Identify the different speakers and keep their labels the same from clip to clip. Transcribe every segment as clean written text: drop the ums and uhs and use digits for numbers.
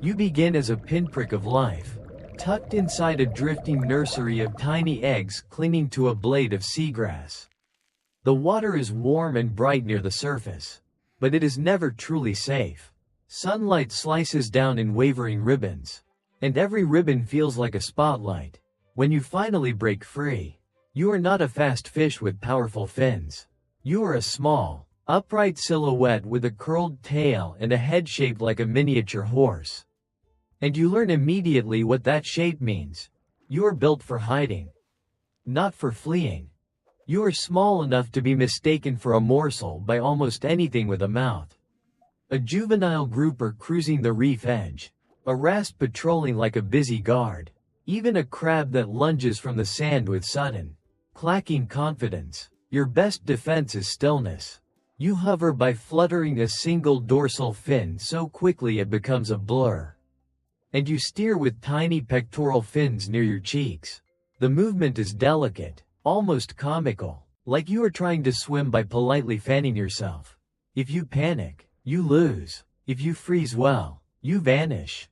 Speaker 1: You begin as a pinprick of life, tucked inside a drifting nursery of tiny eggs clinging to a blade of seagrass. The water is warm and bright near the surface, but it is never truly safe. Sunlight slices down in wavering ribbons, and every ribbon feels like a spotlight. When you finally break free, you are not a fast fish with powerful fins. You are a small, upright silhouette with a curled tail and a head shaped like a miniature horse. And you learn immediately what that shape means. You are built for hiding, not for fleeing. You are small enough to be mistaken for a morsel by almost anything with a mouth. A juvenile grouper cruising the reef edge, a wrasse patrolling like a busy guard, even a crab that lunges from the sand with sudden, clacking confidence. Your best defense is stillness. You hover by fluttering a single dorsal fin so quickly it becomes a blur. And you steer with tiny pectoral fins near your cheeks. The movement is delicate, almost comical, like you are trying to swim by politely fanning yourself. If you panic, you lose. If you freeze well, you vanish.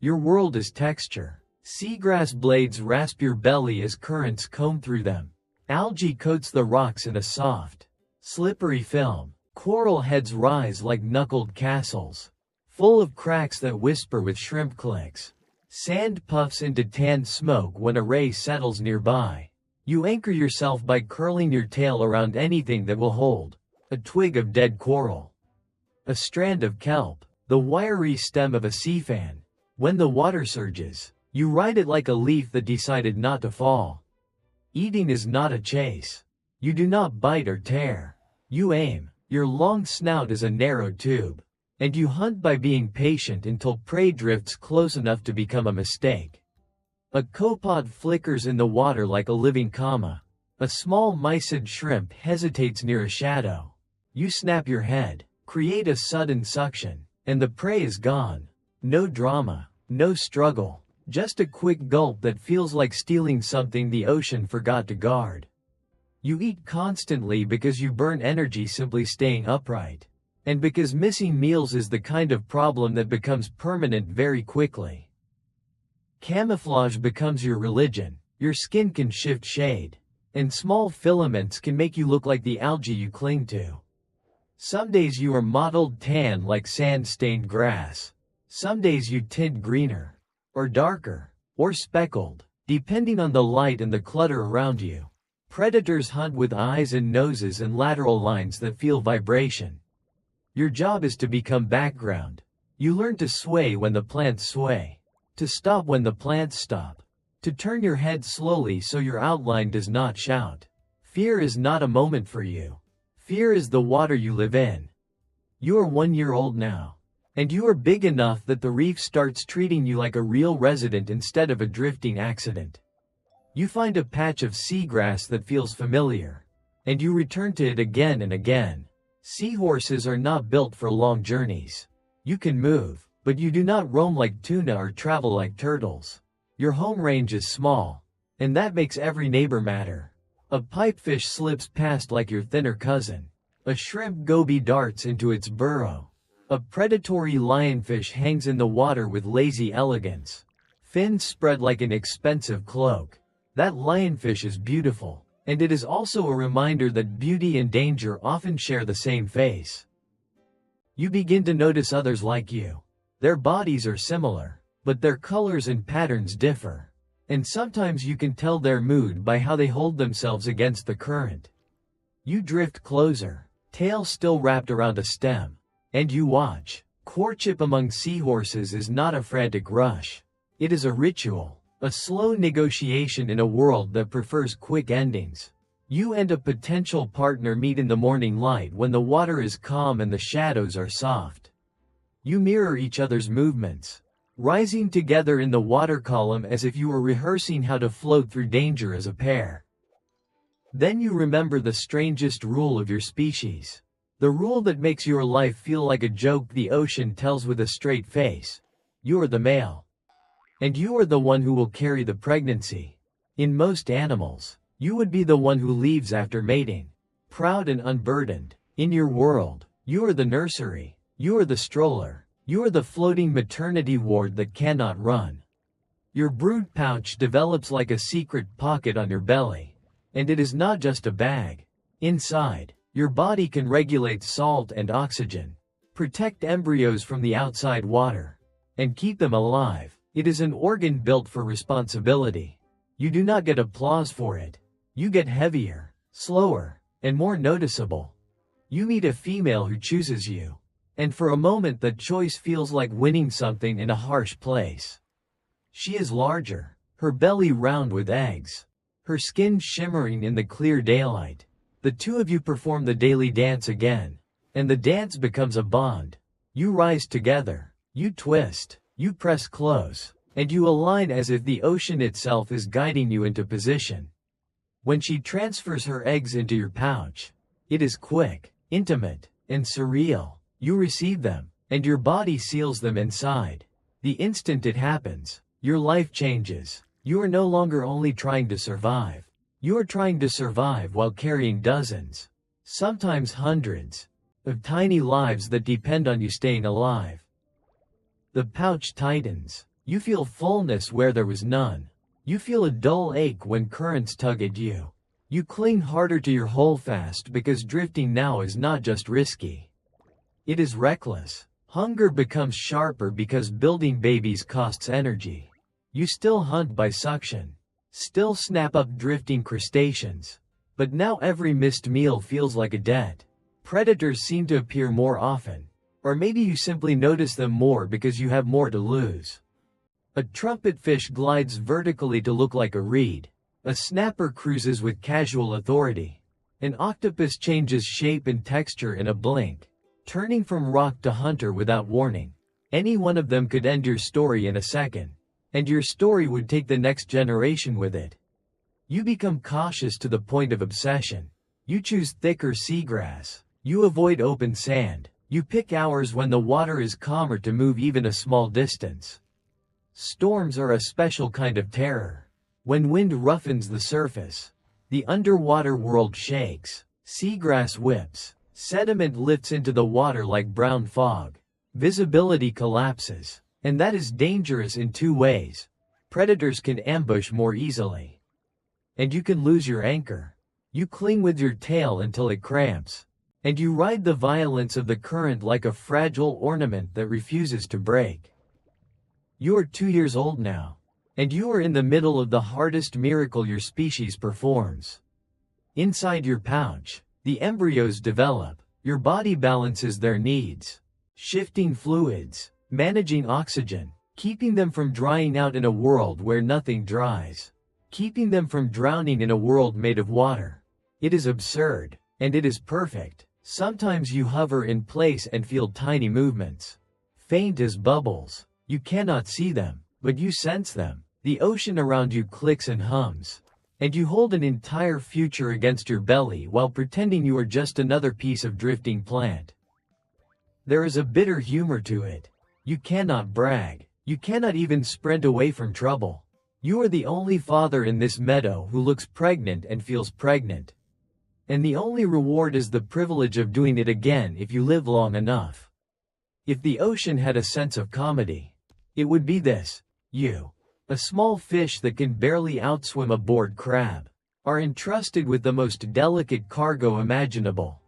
Speaker 1: Your world is texture. Seagrass blades rasp your belly as currents comb through them. Algae coats the rocks in a soft, slippery film. Coral heads rise like knuckled castles, full of cracks that whisper with shrimp clicks. Sand puffs into tan smoke when a ray settles nearby. You anchor yourself by curling your tail around anything that will hold. A twig of dead coral, a strand of kelp, the wiry stem of a sea fan. When the water surges, you ride it like a leaf that decided not to fall. Eating is not a chase. You do not bite or tear. You aim. Your long snout is a narrow tube. And you hunt by being patient until prey drifts close enough to become a mistake. A copod flickers in the water like a living comma. A small mysid shrimp hesitates near a shadow. You snap your head, create a sudden suction, and the prey is gone. No drama, no struggle, just a quick gulp that feels like stealing something the ocean forgot to guard. You eat constantly because you burn energy simply staying upright. And because missing meals is the kind of problem that becomes permanent very quickly. Camouflage becomes your religion. Your skin can shift shade, and small filaments can make you look like the algae you cling to. Some days you are mottled tan like sand-stained grass. Some days you tint greener, or darker, or speckled, depending on the light and the clutter around you. Predators hunt with eyes and noses and lateral lines that feel vibration. Your job is to become background. You learn to sway when the plants sway, to stop when the plants stop, to turn your head slowly so your outline does not shout. Fear is not a moment for you. Fear is the water you live in. You are 1 year old now, and you are big enough that the reef starts treating you like a real resident instead of a drifting accident. You find a patch of seagrass that feels familiar, and you return to it again and again. Seahorses are not built for long journeys. You can move, but you do not roam like tuna or travel like turtles. Your home range is small, and that makes every neighbor matter. A pipefish slips past like your thinner cousin. A shrimp goby darts into its burrow. A predatory lionfish hangs in the water with lazy elegance. Fins spread like an expensive cloak. That lionfish is beautiful. And it is also a reminder that beauty and danger often share the same face. You begin to notice others like you. Their bodies are similar, but their colors and patterns differ. And sometimes you can tell their mood by how they hold themselves against the current. You drift closer, tail still wrapped around a stem, and you watch. Courtship among seahorses is not a frantic rush. It is a ritual. A slow negotiation in a world that prefers quick endings. You and a potential partner meet in the morning light when the water is calm and the shadows are soft. You mirror each other's movements, rising together in the water column as if you were rehearsing how to float through danger as a pair. Then you remember the strangest rule of your species. The rule that makes your life feel like a joke the ocean tells with a straight face. You are the male. And you are the one who will carry the pregnancy. In most animals, you would be the one who leaves after mating, proud and unburdened. In your world, you are the nursery. You are the stroller. You are the floating maternity ward that cannot run. Your brood pouch develops like a secret pocket on your belly. And it is not just a bag. Inside, your body can regulate salt and oxygen, protect embryos from the outside water, and keep them alive. It is an organ built for responsibility. You do not get applause for it. You get heavier, slower, and more noticeable. You meet a female who chooses you. And for a moment that choice feels like winning something in a harsh place. She is larger, her belly round with eggs, her skin shimmering in the clear daylight. The two of you perform the daily dance again, and the dance becomes a bond. You rise together, you twist, you press close, and you align as if the ocean itself is guiding you into position. When she transfers her eggs into your pouch, it is quick, intimate, and surreal. You receive them, and your body seals them inside. The instant it happens, your life changes. You are no longer only trying to survive. You are trying to survive while carrying dozens, sometimes hundreds, of tiny lives that depend on you staying alive. The pouch tightens. You feel fullness where there was none. You feel a dull ache when currents tug at you. You cling harder to your holdfast because drifting now is not just risky. It is reckless. Hunger becomes sharper because building babies costs energy. You still hunt by suction. Still snap up drifting crustaceans. But now every missed meal feels like a debt. Predators seem to appear more often. Or maybe you simply notice them more because you have more to lose. A trumpetfish glides vertically to look like a reed. A snapper cruises with casual authority. An octopus changes shape and texture in a blink, turning from rock to hunter without warning. Any one of them could end your story in a second, and your story would take the next generation with it. You become cautious to the point of obsession. You choose thicker seagrass. You avoid open sand. You pick hours when the water is calmer to move even a small distance. Storms are a special kind of terror. When wind roughens the surface, the underwater world shakes. Seagrass whips. Sediment lifts into the water like brown fog. Visibility collapses. And that is dangerous in two ways. Predators can ambush more easily. And you can lose your anchor. You cling with your tail until it cramps. And you ride the violence of the current like a fragile ornament that refuses to break. You are 2 years old now. And you are in the middle of the hardest miracle your species performs. Inside your pouch, the embryos develop. Your body balances their needs. Shifting fluids, managing oxygen, keeping them from drying out in a world where nothing dries. Keeping them from drowning in a world made of water. It is absurd, and it is perfect. Sometimes you hover in place and feel tiny movements. Faint as bubbles. You cannot see them, but you sense them. The ocean around you clicks and hums. And you hold an entire future against your belly while pretending you are just another piece of drifting plant. There is a bitter humor to it. You cannot brag. You cannot even sprint away from trouble. You are the only father in this meadow who looks pregnant and feels pregnant. And the only reward is the privilege of doing it again if you live long enough. If the ocean had a sense of comedy, it would be this. You, a small fish that can barely outswim a bored crab, are entrusted with the most delicate cargo imaginable.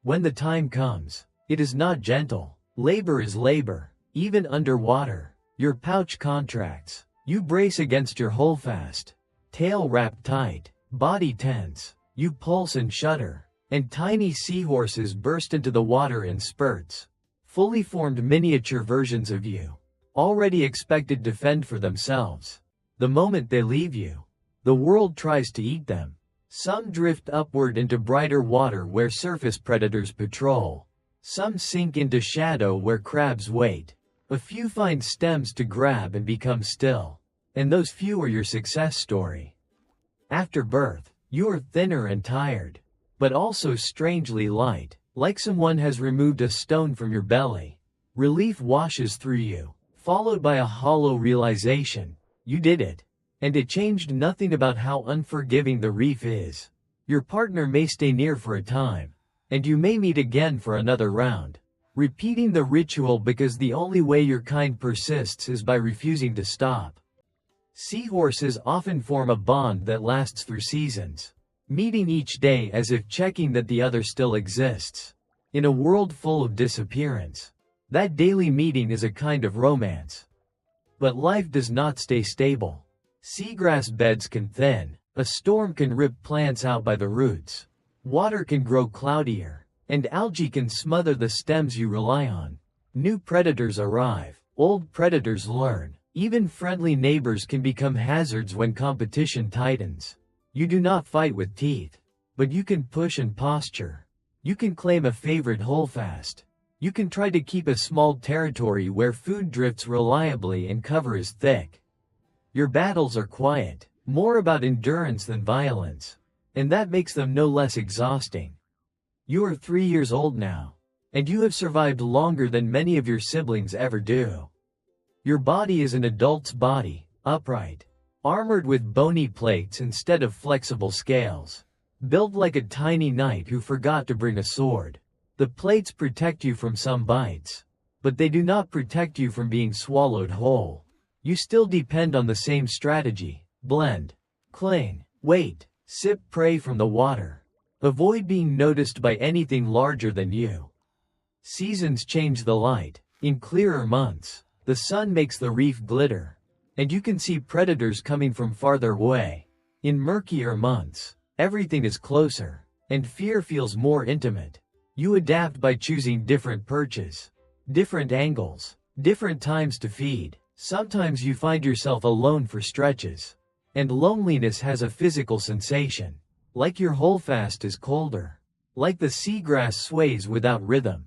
Speaker 1: When the time comes, it is not gentle. Labor is labor, even underwater. Your pouch contracts. You brace against your holdfast. Tail wrapped tight, body tense. You pulse and shudder, and tiny seahorses burst into the water in spurts. Fully formed miniature versions of you, already expected to fend for themselves. The moment they leave you, the world tries to eat them. Some drift upward into brighter water where surface predators patrol. Some sink into shadow where crabs wait. A few find stems to grab and become still. And those few are your success story. After birth, you are thinner and tired, but also strangely light, like someone has removed a stone from your belly. Relief washes through you, followed by a hollow realization. You did it. And it changed nothing about how unforgiving the reef is. Your partner may stay near for a time, and you may meet again for another round. repeating the ritual because the only way your kind persists is by refusing to stop. Seahorses often form a bond that lasts through seasons, meeting each day as if checking that the other still exists. In a world full of disappearance, that daily meeting is a kind of romance. But life does not stay stable. Seagrass beds can thin, a storm can rip plants out by the roots, water can grow cloudier, and algae can smother the stems you rely on. New predators arrive, old predators learn. Even friendly neighbors can become hazards when competition tightens. You do not fight with teeth, but you can push and posture. You can claim a favorite holdfast. You can try to keep a small territory where food drifts reliably and cover is thick. Your battles are quiet, more about endurance than violence, and that makes them no less exhausting. You are 3 years old now, and you have survived longer than many of your siblings ever do. Your body is an adult's body, upright, armored with bony plates instead of flexible scales, built like a tiny knight who forgot to bring a sword. The plates protect you from some bites, but they do not protect you from being swallowed whole. You still depend on the same strategy: blend, cling, wait, sip prey from the water. Avoid being noticed by anything larger than you. Seasons change the light. In clearer months, the sun makes the reef glitter, and you can see predators coming from farther away. In murkier months, everything is closer, and fear feels more intimate. You adapt by choosing different perches, different angles, different times to feed. Sometimes you find yourself alone for stretches, and loneliness has a physical sensation, like your holdfast is colder, like the seagrass sways without rhythm.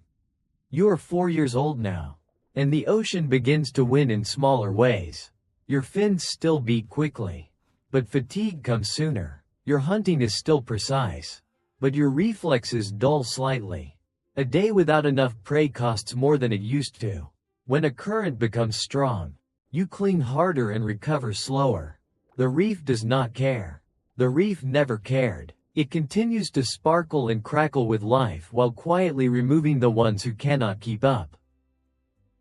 Speaker 1: You are 4 years old now, and the ocean begins to win in smaller ways. Your fins still beat quickly, but fatigue comes sooner. Your hunting is still precise, but your reflexes dull slightly. A day without enough prey costs more than it used to. When a current becomes strong, you cling harder and recover slower. The reef does not care. The reef never cared. It continues to sparkle and crackle with life while quietly removing the ones who cannot keep up.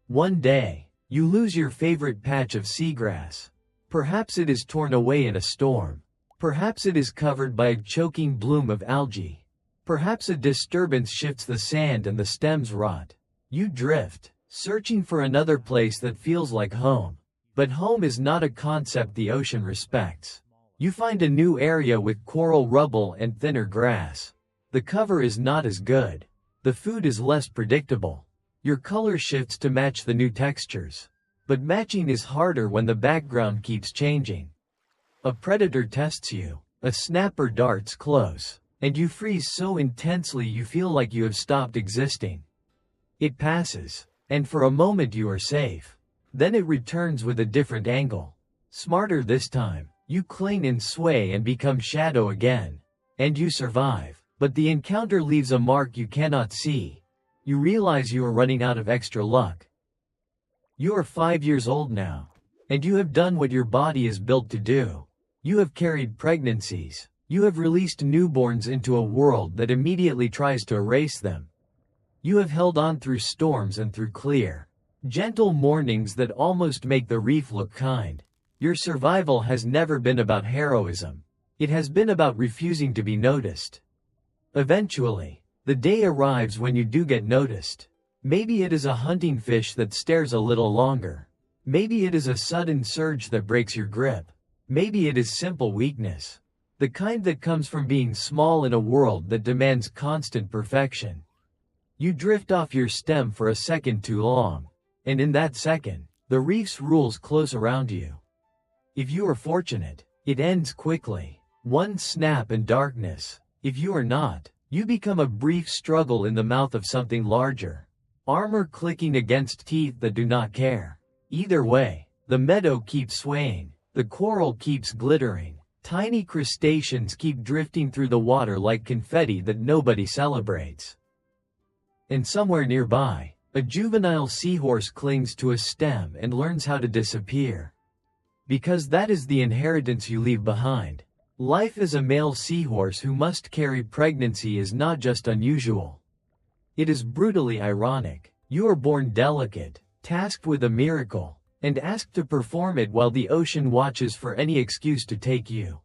Speaker 1: One day, you lose your favorite patch of seagrass. Perhaps it is torn away in a storm. Perhaps it is covered by a choking bloom of algae. Perhaps a disturbance shifts the sand and the stems rot. You drift, searching for another place that feels like home. But home is not a concept the ocean respects. You find a new area with coral rubble and thinner grass. The cover is not as good. The food is less predictable. Your color shifts to match the new textures. But matching is harder when the background keeps changing. A predator tests you. A snapper darts close, and you freeze so intensely you feel like you have stopped existing. It passes, and for a moment you are safe. Then it returns with a different angle. Smarter this time, you cling and sway and become shadow again. And you survive. But the encounter leaves a mark you cannot see. You realize you are running out of extra luck. You are 5 years old now, and you have done what your body is built to do. You have carried pregnancies. You have released newborns into a world that immediately tries to erase them. You have held on through storms and through clear, gentle mornings that almost make the reef look kind. Your survival has never been about heroism. It has been about refusing to be noticed. Eventually, the day arrives when you do get noticed. Maybe it is a hunting fish that stares a little longer. Maybe it is a sudden surge that breaks your grip. Maybe it is simple weakness. The kind that comes from being small in a world that demands constant perfection. You drift off your stem for a second too long, and in that second, the reef's rules close around you. If you are fortunate, it ends quickly. One snap and darkness. If you are not, you become a brief struggle in the mouth of something larger. Armor clicking against teeth that do not care. Either way, the meadow keeps swaying. The coral keeps glittering. Tiny crustaceans keep drifting through the water like confetti that nobody celebrates. And somewhere nearby, a juvenile seahorse clings to a stem and learns how to disappear. Because that is the inheritance you leave behind. Life as a male seahorse who must carry pregnancy is not just unusual. It is brutally ironic. You are born delicate, tasked with a miracle, and asked to perform it while the ocean watches for any excuse to take you.